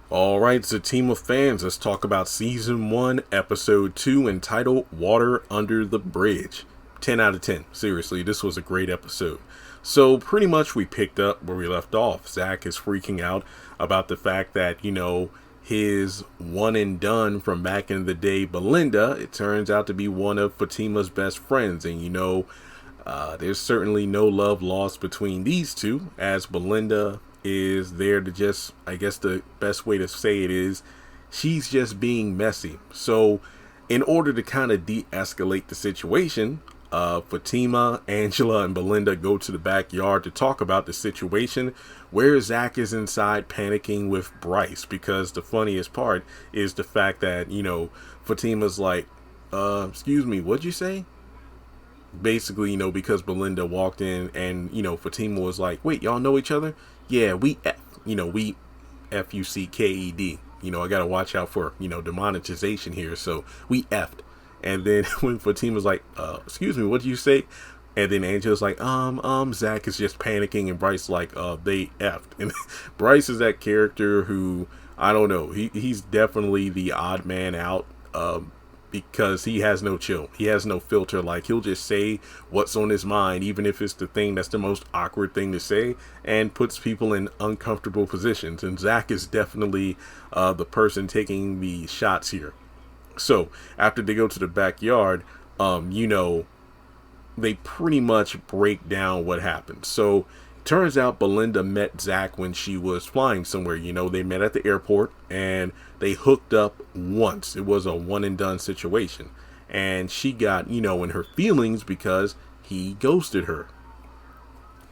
All right, Zatima fans, let's talk about season 1, episode 2, entitled Water Under the Bridge. 10 out of 10. Seriously, this was a great episode. So pretty much we picked up where we left off. Zach is freaking out about the fact that, his one and done from back in the day, Belinda, it turns out to be one of Fatima's best friends. And, there's certainly no love lost between these two, as Belinda is there to just, I guess the best way to say it is, she's just being messy. So in order to kind of de-escalate the situation, Fatima, Angela, and Belinda go to the backyard to talk about the situation, where Zach is inside panicking with Bryce, because the funniest part is the fact that, Fatima's like, excuse me, what'd you say? Basically, because Belinda walked in and, Fatima was like, wait, y'all know each other? Yeah, we F-U-C-K-E-D. I got to watch out for, demonetization here. So we F'd. And then when Fatima's like, excuse me, what did you say? And then Angela's like, Zach is just panicking. And Bryce like, they F'd. And Bryce is that character who, I don't know, he's definitely the odd man out, because he has no chill. He has no filter. Like, he'll just say what's on his mind, even if it's the thing that's the most awkward thing to say, and puts people in uncomfortable positions. And Zach is definitely the person taking the shots here. So after they go to the backyard, they pretty much break down what happened. So turns out Belinda met Zach when she was flying somewhere. They met at the airport and they hooked up once. It was a one and done situation. And she got, in her feelings because he ghosted her.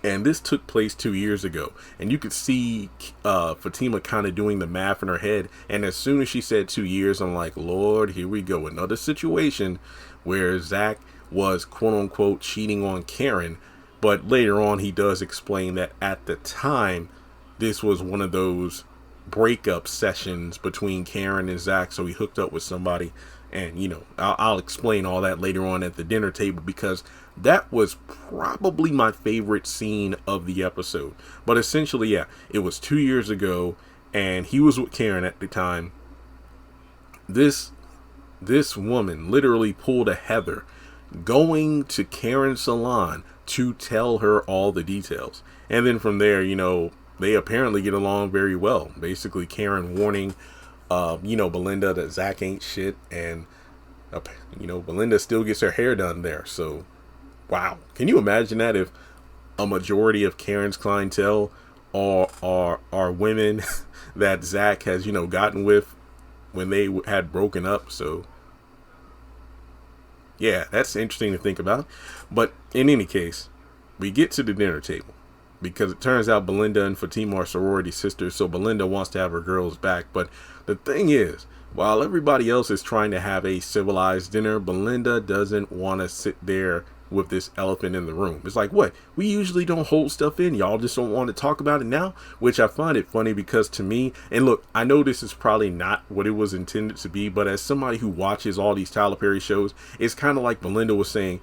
And this took place 2 years ago. And you could see Fatima kind of doing the math in her head. And as soon as she said 2 years, I'm like, Lord, here we go. Another situation where Zach was, quote unquote, cheating on Karen. But later on, he does explain that at the time, this was one of those breakup sessions between Karen and Zach. So he hooked up with somebody. And, I'll explain all that later on at the dinner table, because that was probably my favorite scene of the episode. But essentially, yeah, it was 2 years ago and he was with Karen at the time. This woman literally pulled a Heather, going to Karen's salon to tell her all the details. And then from there, they apparently get along very well. Basically, Karen warning, Belinda that Zach ain't shit. And, Belinda still gets her hair done there. So, wow. Can you imagine that if a majority of Karen's clientele are women that Zach has, gotten with when they had broken up? So, yeah, that's interesting to think about. But in any case, we get to the dinner table because it turns out Belinda and Fatima are sorority sisters. So Belinda wants to have her girls back. But the thing is, while everybody else is trying to have a civilized dinner, Belinda doesn't want to sit there with this elephant in the room. It's like, what? We usually don't hold stuff in. Y'all just don't want to talk about it now? Which I find it funny, because to me, and look, I know this is probably not what it was intended to be, but as somebody who watches all these Tyler Perry shows, it's kind of like Belinda was saying,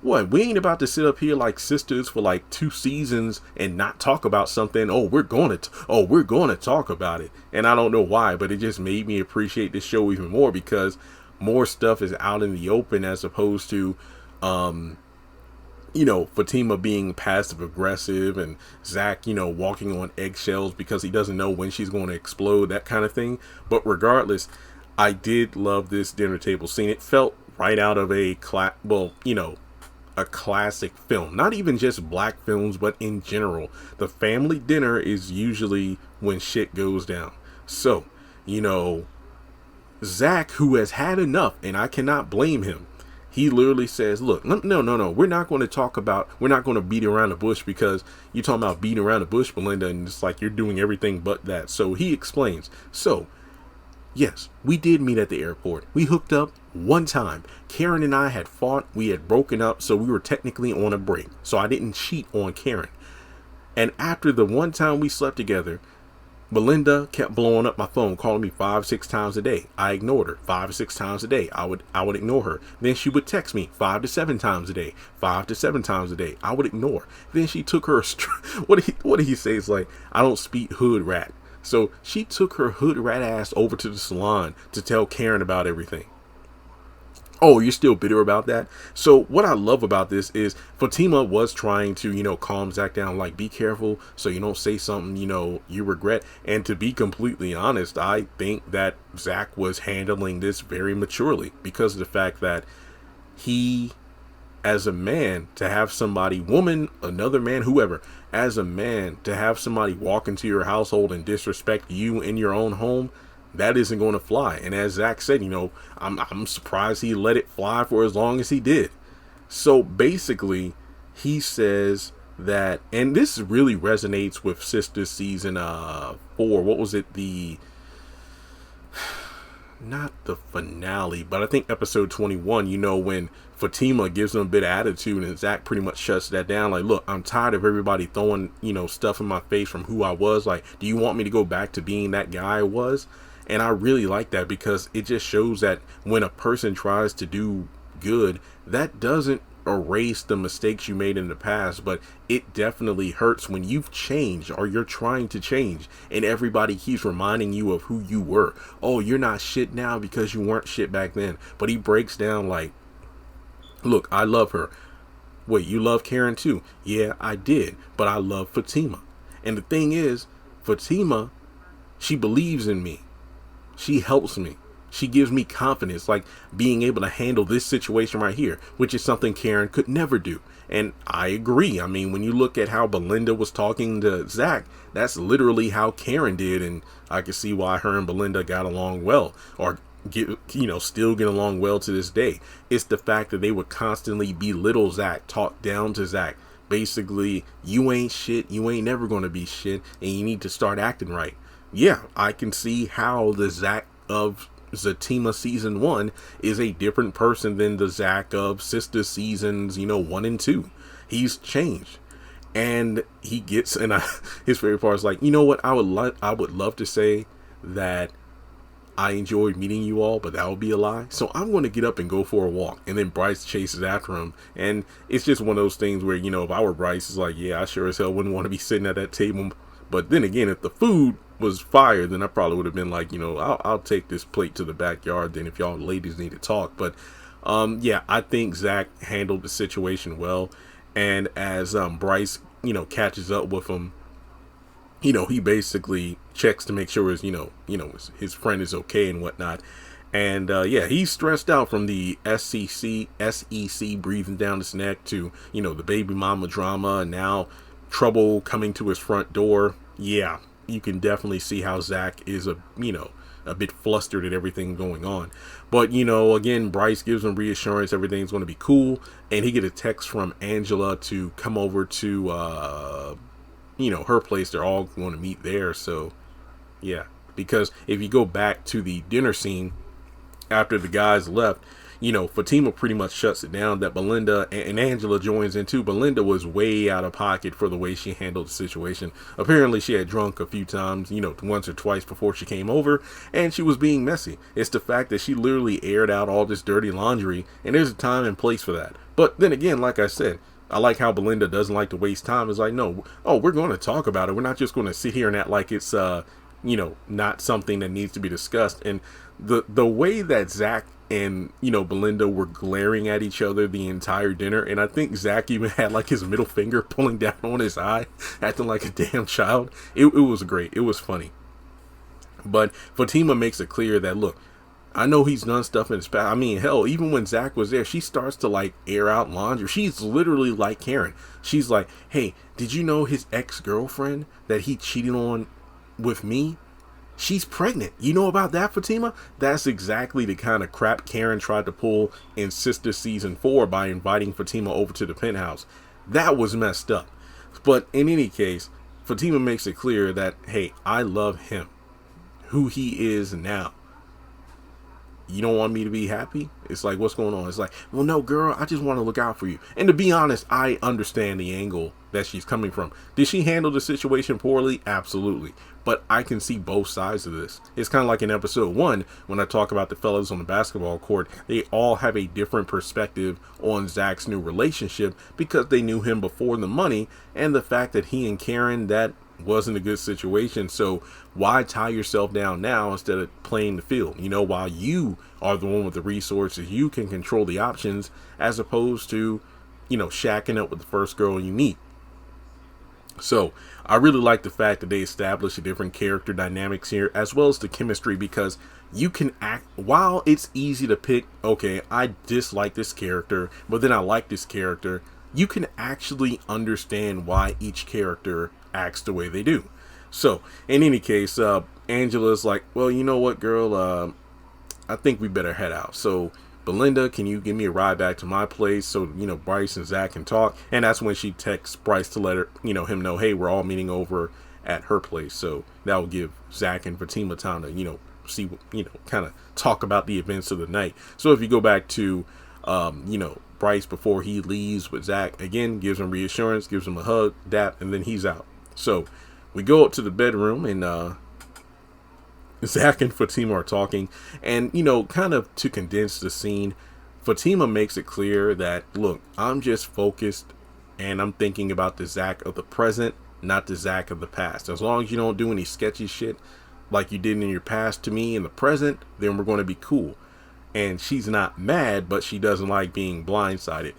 what, we ain't about to sit up here like sisters for like 2 seasons and not talk about something. We're going to talk about it. And I don't know why, but it just made me appreciate this show even more, because more stuff is out in the open, as opposed to Fatima being passive aggressive and Zach, walking on eggshells because he doesn't know when she's going to explode, that kind of thing. But regardless, I did love this dinner table scene. It felt right out of a classic film. Not even just black films, but in general. The family dinner is usually when shit goes down. So, Zach, who has had enough, and I cannot blame him, he literally says, look, no, we're not going to beat around the bush, because you're talking about beating around the bush, Belinda, and it's like you're doing everything but that. So he explains, so yes, we did meet at the airport. We hooked up one time. Karen and I had fought. We had broken up, so we were technically on a break. So I didn't cheat on Karen. And after the one time we slept together, Belinda kept blowing up my phone, calling me 5-6 times a day. I ignored her 5-6 times a day. I would ignore her. Then she would text me 5 to 7 times a day. 5 to 7 times a day. I would ignore. Then she took her. What did he say? It's like, I don't speak hood rat. So she took her hood rat ass over to the salon to tell Karen about everything. Oh, you're still bitter about that? So what I love about this is Fatima was trying to, calm Zach down, like, be careful so you don't say something, you regret. And to be completely honest, I think that Zach was handling this very maturely because of the fact that he, as a man, to have somebody, woman, another man, whoever, as a man, to have somebody walk into your household and disrespect you in your own home, that isn't going to fly. And as Zach said, I'm surprised he let it fly for as long as he did. So basically, he says that, and this really resonates with Sistas season 4. What was it? Not the finale, but I think episode 21, when Fatima gives him a bit of attitude and Zach pretty much shuts that down. Like, look, I'm tired of everybody throwing, stuff in my face from who I was. Like, do you want me to go back to being that guy I was? And I really like that because it just shows that when a person tries to do good, that doesn't erase the mistakes you made in the past, but it definitely hurts when you've changed or you're trying to change and everybody keeps reminding you of who you were. Oh, you're not shit now because you weren't shit back then. But he breaks down like, look, I love her. Wait, you love Karen too? Yeah, I did, but I love Fatima. And the thing is, Fatima, she believes in me. She helps me. She gives me confidence, like being able to handle this situation right here, which is something Karen could never do. And I agree. I mean, when you look at how Belinda was talking to Zach, that's literally how Karen did. And I can see why her and Belinda got along well, or still get along well to this day. It's the fact that they would constantly belittle Zach, talk down to Zach. Basically, you ain't shit. You ain't never going to be shit. And you need to start acting right. Yeah, I can see how the Zach of Zatima season 1 is a different person than the Zach of Sistas seasons, 1 and 2. He's changed. And he gets, and his favorite part is like, you know what, I would love to say that I enjoyed meeting you all, but that would be a lie. So I'm going to get up and go for a walk. And then Bryce chases after him. And it's just one of those things where, if I were Bryce, it's like, yeah, I sure as hell wouldn't want to be sitting at that table. But then again, if the food was fire, then I probably would have been like, I'll take this plate to the backyard then if y'all ladies need to talk. But yeah, I think Zach handled the situation well. And as Bryce, catches up with him, he basically checks to make sure his friend is okay and whatnot. And yeah, he's stressed out from the SEC breathing down his neck to, the baby mama drama, and now trouble coming to his front door. Yeah, you can definitely see how Zach is a bit flustered at everything going on. But, again, Bryce gives him reassurance everything's going to be cool. And he get a text from Angela to come over to, her place. They're all going to meet there. So, yeah. Because if you go back to the dinner scene after the guys left, Fatima pretty much shuts it down. That Belinda and Angela joins in too. Belinda was way out of pocket for the way she handled the situation. Apparently she had drunk a few times, once or twice before she came over, and she was being messy. It's the fact that she literally aired out all this dirty laundry, and there's a time and place for that. But then again, like I said, I like how Belinda doesn't like to waste time. It's like, no, we're going to talk about it. We're not just going to sit here and act like it's, not something that needs to be discussed. And the way that Zach and Belinda were glaring at each other the entire dinner, and I think Zach even had like his middle finger pulling down on his eye, acting like a damn child. It was great. It was funny. But Fatima makes it clear that, look, I know he's done stuff in his past. I mean, hell, even when Zach was there, she starts to like air out laundry. She's literally like Karen. She's like, hey, did you know his ex-girlfriend that he cheated on with me? She's pregnant. You know about that, Fatima? That's exactly the kind of crap Karen tried to pull in Sistas season 4 by inviting Fatima over to the penthouse. That was messed up. But in any case, Fatima makes it clear that, hey, I love him, who he is now. You don't want me to be happy? It's like, what's going on? It's like, well, no, girl, I just want to look out for you. And to be honest, I understand the angle that she's coming from. Did she handle the situation poorly? Absolutely. But I can see both sides of this. It's kind of like in episode 1, when I talk about the fellas on the basketball court, they all have a different perspective on Zach's new relationship because they knew him before the money, and the fact that he and Karen, that wasn't a good situation. So why tie yourself down now instead of playing the field? You know, while you are the one with the resources, you can control the options as opposed to, you know, shacking up with the first girl you meet. So I really like the fact that they established the different character dynamics here, as well as the chemistry, because you can act, while it's easy to pick, okay, I dislike this character, but then I like this character, you can actually understand why each character acts the way they do. So in any case, Angela's like, well, you know what, girl, I think we better head out. So Belinda, can you give me a ride back to my place so, you know, Bryce and Zach can talk? And that's when she texts Bryce to let her, you know, him know, hey, we're all meeting over at her place. So that will give Zach and Zatima time to, you know, see, you know, kind of talk about the events of the night. So if you go back to, you know, Bryce before he leaves with Zach, again, gives him reassurance, gives him a hug, dap, and then he's out. So we go up to the bedroom, and Zach and Fatima are talking, and, you know, kind of to condense the scene, Fatima makes it clear that, look, I'm just focused and I'm thinking about the Zach of the present, not the Zach of the past. As long as you don't do any sketchy shit like you did in your past to me in the present, then we're going to be cool. And she's not mad, but she doesn't like being blindsided.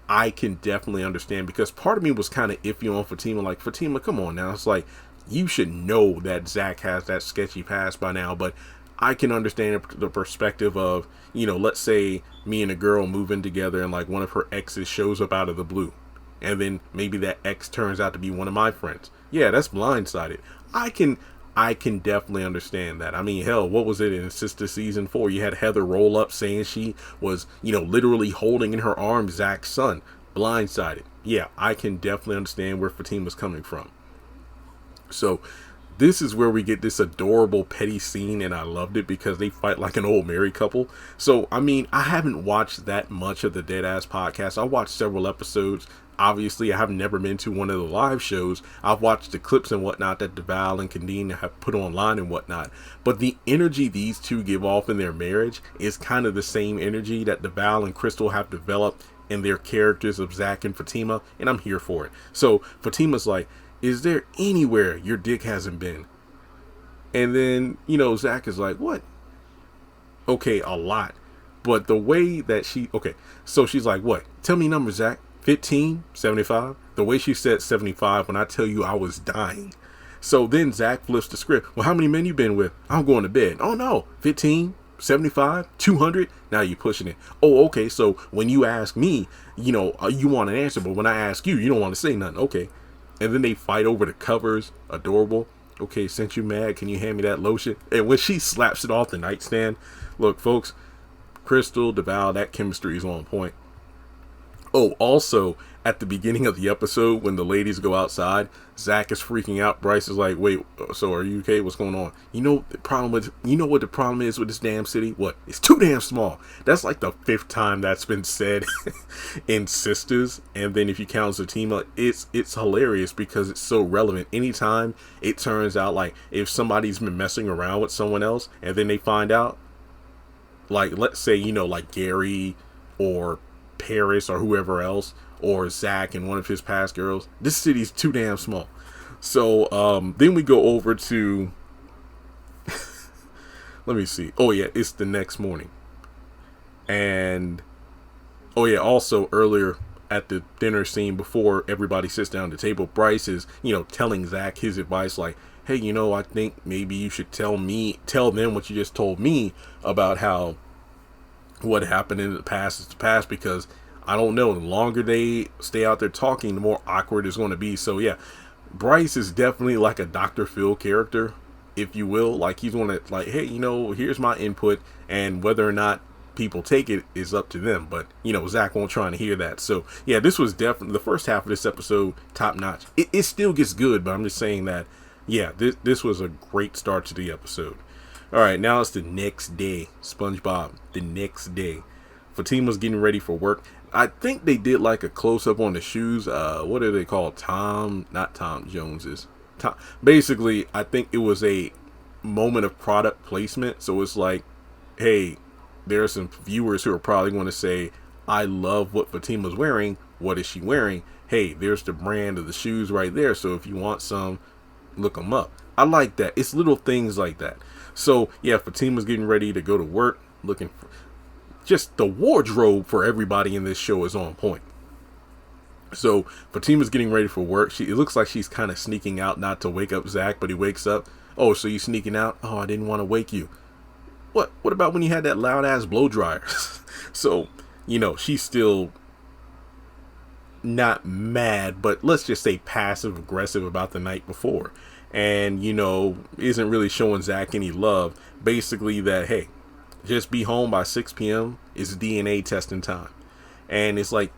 I can definitely understand, because part of me was kind of iffy on Fatima, like, Fatima, come on now. It's like, you should know that Zach has that sketchy past by now, but I can understand the perspective of, you know, let's say me and a girl move in together and like one of her exes shows up out of the blue, and then maybe that ex turns out to be one of my friends. Yeah, that's blindsided. I can definitely understand that. I mean, hell, what was it in Sistas season 4? You had Heather roll up saying she was, you know, literally holding in her arms Zach's son. Blindsided. Yeah, I can definitely understand where Fatima's coming from. So this is where we get this adorable petty scene, and I loved it because they fight like an old married couple. So, I mean, I haven't watched that much of the Deadass podcast. I watched several episodes. Obviously, I have never been to one of the live shows. I've watched the clips and whatnot that DeVal and Candine have put online and whatnot. But the energy these two give off in their marriage is kind of the same energy that DeVal and Crystal have developed in their characters of Zach and Fatima, and I'm here for it. So Fatima's like, is there anywhere your dick hasn't been? And then, you know, Zach is like, what? Okay, a lot. But the way that so she's like, what? Tell me numbers, Zach. 15? 75? The way she said 75, when I tell you I was dying. So then Zach flips the script. Well, how many men you been with? I'm going to bed. Oh, no. 15? 75? 200? Now you're pushing it. Oh, okay. So when you ask me, you know, you want an answer. But when I ask you, you don't want to say nothing. Okay. And then they fight over the covers. Adorable. Okay, since you mad, can you hand me that lotion? And when she slaps it off the nightstand, look, folks, Crystal, DeVal, that chemistry is on point. Oh, also, at the beginning of the episode, when the ladies go outside, Zach is freaking out. Bryce is like, wait, so are you okay? What's going on? You know what the problem is with this damn city? What? It's too damn small. That's like the 5th time that's been said in Sistas. And then if you count Zatima, it's hilarious because it's so relevant. Anytime it turns out, like, if somebody's been messing around with someone else and then they find out, like, let's say, you know, like Gary or Paris or whoever else, or Zach and one of his past girls, this city's too damn small. So then we go over to let me see. Oh yeah, it's the next morning. And oh yeah, also earlier at the dinner scene, before everybody sits down at the table, Bryce is, you know, telling Zach his advice, like, hey, you know, I think maybe you should tell them what you just told me about how what happened in the past is the past, because I don't know, the longer they stay out there talking, the more awkward it's going to be. So yeah, Bryce is definitely like a Dr. Phil character, if you will. Like, he's going to, like, hey, you know, here's my input, and whether or not people take it is up to them. But, you know, Zach won't try to hear that. So yeah, this was definitely, the first half of this episode, top notch. It still gets good, but I'm just saying that, yeah, this was a great start to the episode. All right, now it's the next day. SpongeBob, the next day. Fatima's getting ready for work. I think they did like a close-up on the shoes. What are they called? Not Tom Jones's. Basically, I think it was a moment of product placement. So it's like, hey, there are some viewers who are probably going to say, I love what Fatima's wearing. What is she wearing? Hey, there's the brand of the shoes right there. So if you want some, look them up. I like that. It's little things like that. So yeah, Fatima's getting ready to go to work, looking for just the wardrobe for everybody in this show is on point. So Fatima's getting ready for work. It looks like she's kind of sneaking out, not to wake up Zach, but he wakes up. Oh, so you sneaking out? Oh, I didn't want to wake you. What about when you had that loud ass blow dryer? So, she's still not mad, but let's just say passive aggressive about the night before. And, isn't really showing Zach any love. Basically that, hey, just be home by 6 p.m. It's DNA testing time. And it's like,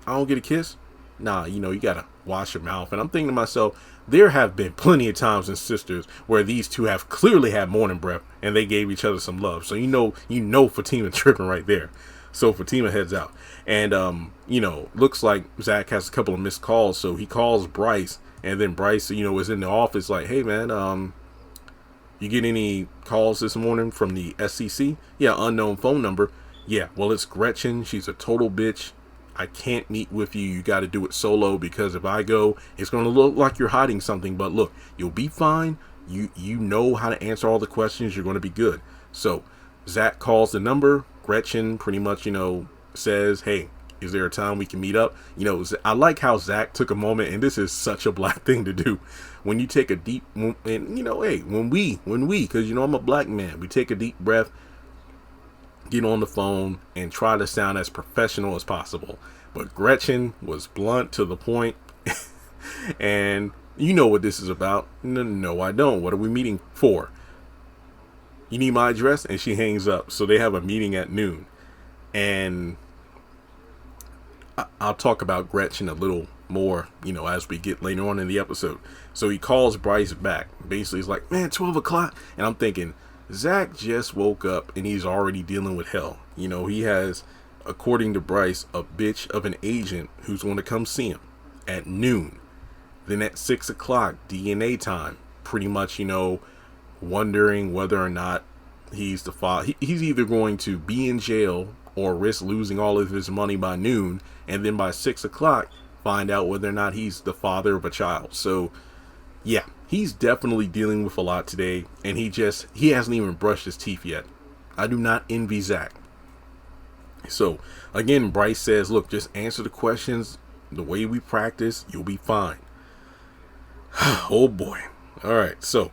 I don't get a kiss? Nah, you gotta wash your mouth. And I'm thinking to myself, there have been plenty of times in Sisters where these two have clearly had morning breath and they gave each other some love. So Fatima tripping right there. So Fatima heads out. And looks like Zach has a couple of missed calls, so he calls Bryce, and then Bryce, is in the office like, hey man, you get any calls this morning from the SEC? Yeah, unknown phone number. Yeah, well, it's Gretchen. She's a total bitch. I can't meet with you. You got to do it solo, because if I go, it's going to look like you're hiding something. But look, you'll be fine. You know how to answer all the questions. You're going to be good. So Zach calls the number. Gretchen pretty much, says, hey, is there a time we can meet up? I like how Zach took a moment, and this is such a Black thing to do. When you take a deep, and hey, when we, because I'm a Black man, we take a deep breath, get on the phone, and try to sound as professional as possible. But Gretchen was blunt to the point, and you know what this is about. No, I don't. What are we meeting for? You need my address? And she hangs up. So they have a meeting at noon. And I'll talk about Gretchen a little more, as we get later on in the episode. So he calls Bryce back. Basically, he's like, man, 12 o'clock. And I'm thinking, Zach just woke up and he's already dealing with hell. He has, according to Bryce, a bitch of an agent who's going to come see him at noon. Then at 6 o'clock, DNA time, pretty much, wondering whether or not he's the father. He's either going to be in jail or risk losing all of his money by noon, and then by 6 o'clock find out whether or not he's the father of a child. So yeah, he's definitely dealing with a lot today, and he hasn't even brushed his teeth yet. I do not envy Zach. So again, Bryce says, look, just answer the questions the way we practice, you'll be fine. Oh boy. All right, so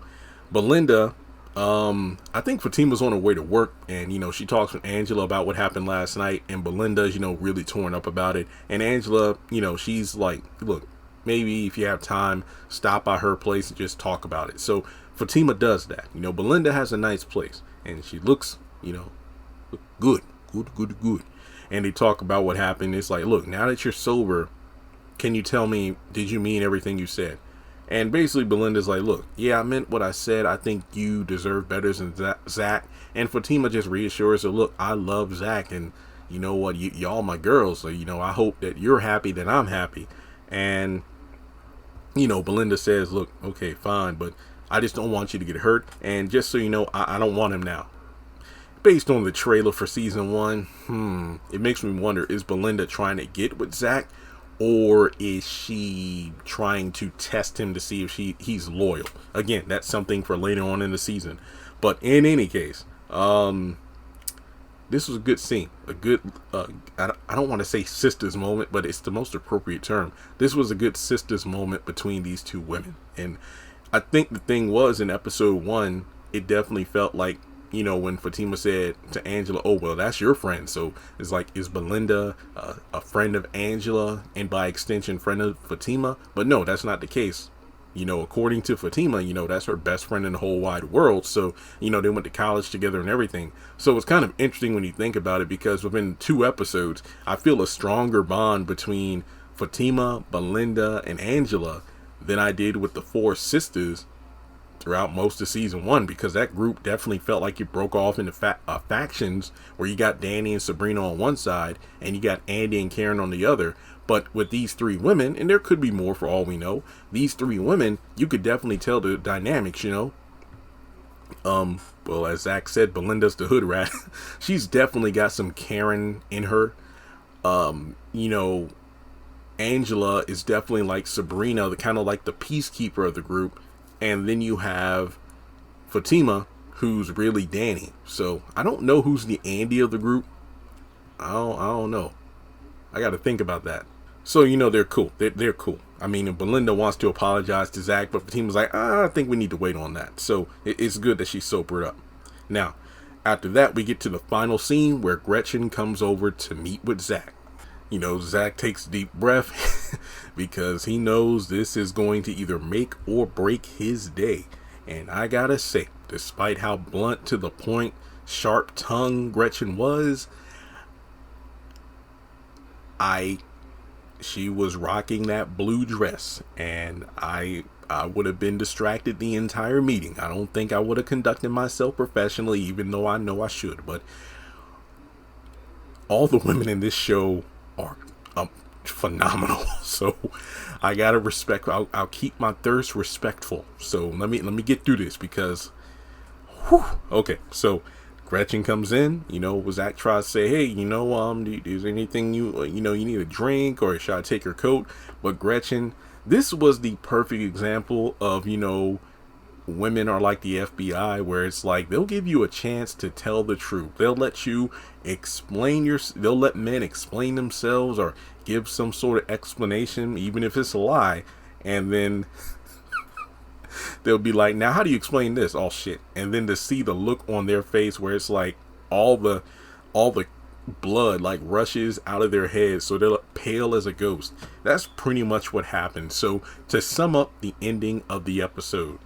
Belinda, I think Fatima's on her way to work, and she talks with Angela about what happened last night, and Belinda's really torn up about it. And Angela, she's like, look, maybe if you have time, stop by her place and just talk about it. So Fatima does that. Belinda has a nice place, and she looks good. And they talk about what happened. It's like, look, now that you're sober, can you tell me, did you mean everything you said? And basically Belinda's like, look, yeah, I meant what I said. I think you deserve better than Zach. And Fatima just reassures her, look, I love Zach, and you know what, y'all my girls. So, I hope that you're happy, that I'm happy. And, Belinda says, look, okay, fine, but I just don't want you to get hurt. And just so you know, I don't want him now. Based on the trailer for season 1, it makes me wonder, is Belinda trying to get with Zach? Or is she trying to test him to see if he's loyal? Again, that's something for later on in the season. But in any case, this was a good scene. A good, I don't want to say sisters moment, but it's the most appropriate term. This was a good sisters moment between these two women. And I think the thing was, in episode 1, it definitely felt like, when Fatima said to Angela, oh, well, that's your friend. So it's like, is Belinda a friend of Angela, and by extension, friend of Fatima? But no, that's not the case. According to Fatima, that's her best friend in the whole wide world. So, they went to college together and everything. So it's kind of interesting when you think about it, because within 2 episodes, I feel a stronger bond between Fatima, Belinda, and Angela than I did with the 4 sisters throughout most of season 1, because that group definitely felt like it broke off into factions, where you got Danny and Sabrina on one side and you got Andy and Karen on the other. But with these 3 women, and there could be more for all we know, these 3 women, you could definitely tell the dynamics. Well, as Zach said, Belinda's the hood rat. She's definitely got some Karen in her. Angela is definitely like Sabrina, the kind of like the peacekeeper of the group. And then you have Fatima, who's really Danny. So I don't know who's the Andy of the group. I don't know. I got to think about that. So, they're cool. They're cool. I mean, Belinda wants to apologize to Zach, but Fatima's like, I think we need to wait on that. So it's good that she's sobered up. Now, after that, we get to the final scene where Gretchen comes over to meet with Zach. Zach takes a deep breath because he knows this is going to either make or break his day. And I gotta say, despite how blunt to the point, sharp tongue Gretchen was, she was rocking that blue dress, and I would have been distracted the entire meeting. I don't think I would have conducted myself professionally, even though I know I should. But all the women in this show are phenomenal. So I gotta respect. I'll keep my thirst respectful. So let me get through this because, okay. So Gretchen comes in, Zach tries to say, hey, is there anything you need a drink, or should I take your coat? But Gretchen, this was the perfect example of, women are like the FBI, where it's like, they'll give you a chance to tell the truth. They'll let you they'll let men explain themselves or give some sort of explanation, even if it's a lie. And then they'll be like, now how do you explain this? Oh shit. And then to see the look on their face where it's like all the blood like rushes out of their heads, so they're pale as a ghost. That's pretty much what happened. So to sum up the ending of the episode,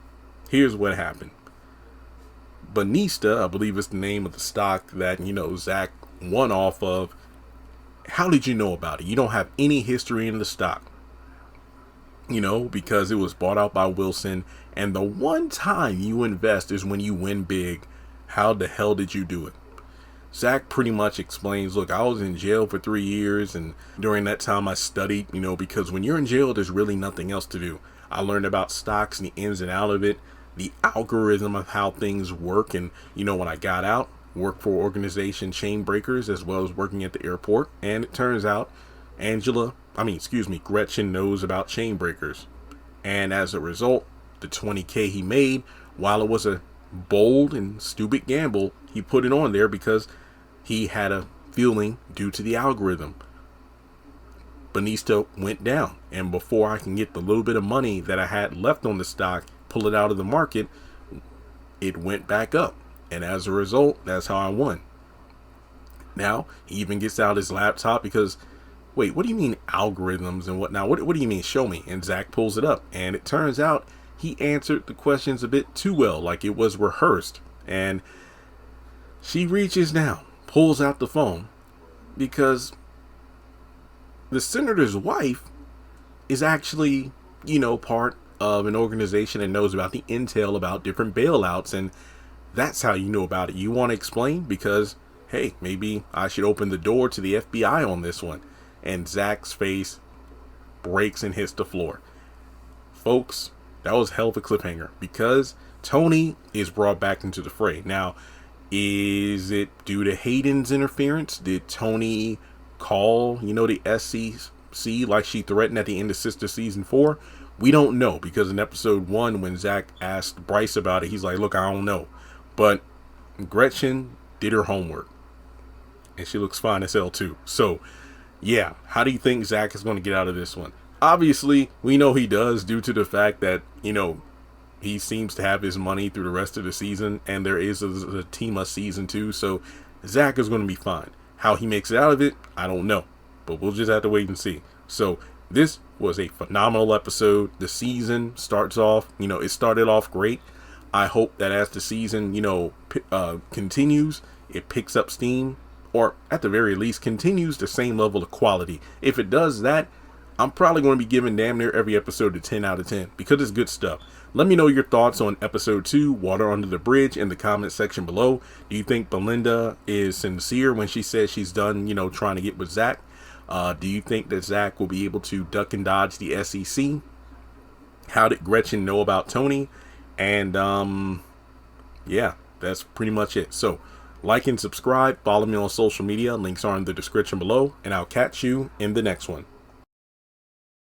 here's what happened. Banista, I believe is the name of the stock that, Zach won off of. How did you know about it? You don't have any history in the stock. Because it was bought out by Wilson, and the one time you invest is when you win big. How the hell did you do it? Zach pretty much explains, look, I was in jail for 3 years, and during that time I studied, because when you're in jail, there's really nothing else to do. I learned about stocks and the ins and out of it, the algorithm of how things work. And, when I got out, worked for organization Chain Breakers, as well as working at the airport. And it turns out Gretchen knows about Chain Breakers. And as a result, the $20K he made, while it was a bold and stupid gamble, he put it on there because he had a feeling due to the algorithm. Banista went down, and before I can get the little bit of money that I had left on the stock, pull it out of the market, it went back up. And as a result, that's how I won. Now, he even gets out his laptop because, wait, what do you mean algorithms and whatnot? What do you mean? Show me. And Zach pulls it up, and it turns out he answered the questions a bit too well, like it was rehearsed. And she reaches down, pulls out the phone, because the senator's wife is actually, part of an organization that knows about the intel about different bailouts. And that's how you know about it. You want to explain because, hey, maybe I should open the door to the FBI on this one. And Zach's face breaks and hits the floor. Folks, that was hell of a cliffhanger because Tony is brought back into the fray. Now, is it due to Hayden's interference? Did Tony call, the SEC like she threatened at the end of Sistas season 4? We don't know, because in episode 1, when Zach asked Bryce about it, he's like, look, I don't know. But Gretchen did her homework, and she looks fine as hell too. So yeah, how do you think Zach is going to get out of this one? Obviously, we know he does, due to the fact that, he seems to have his money through the rest of the season, and there is a Zatima season 2, so Zach is going to be fine. How he makes it out of it, I don't know, but we'll just have to wait and see. So this was a phenomenal episode. The season starts off, it started off great. I hope that as the season, continues, it picks up steam, or at the very least continues the same level of quality. If it does that, I'm probably going to be giving damn near every episode a 10 out of 10 because it's good stuff. Let me know your thoughts on episode 2, Water Under the Bridge, in the comment section below. Do you think Belinda is sincere when she says she's done, trying to get with Zach? Do you think that Zach will be able to duck and dodge the SEC? How did Gretchen know about Tony? And yeah, that's pretty much it. So like and subscribe, follow me on social media, links are in the description below, and I'll catch you in the next one.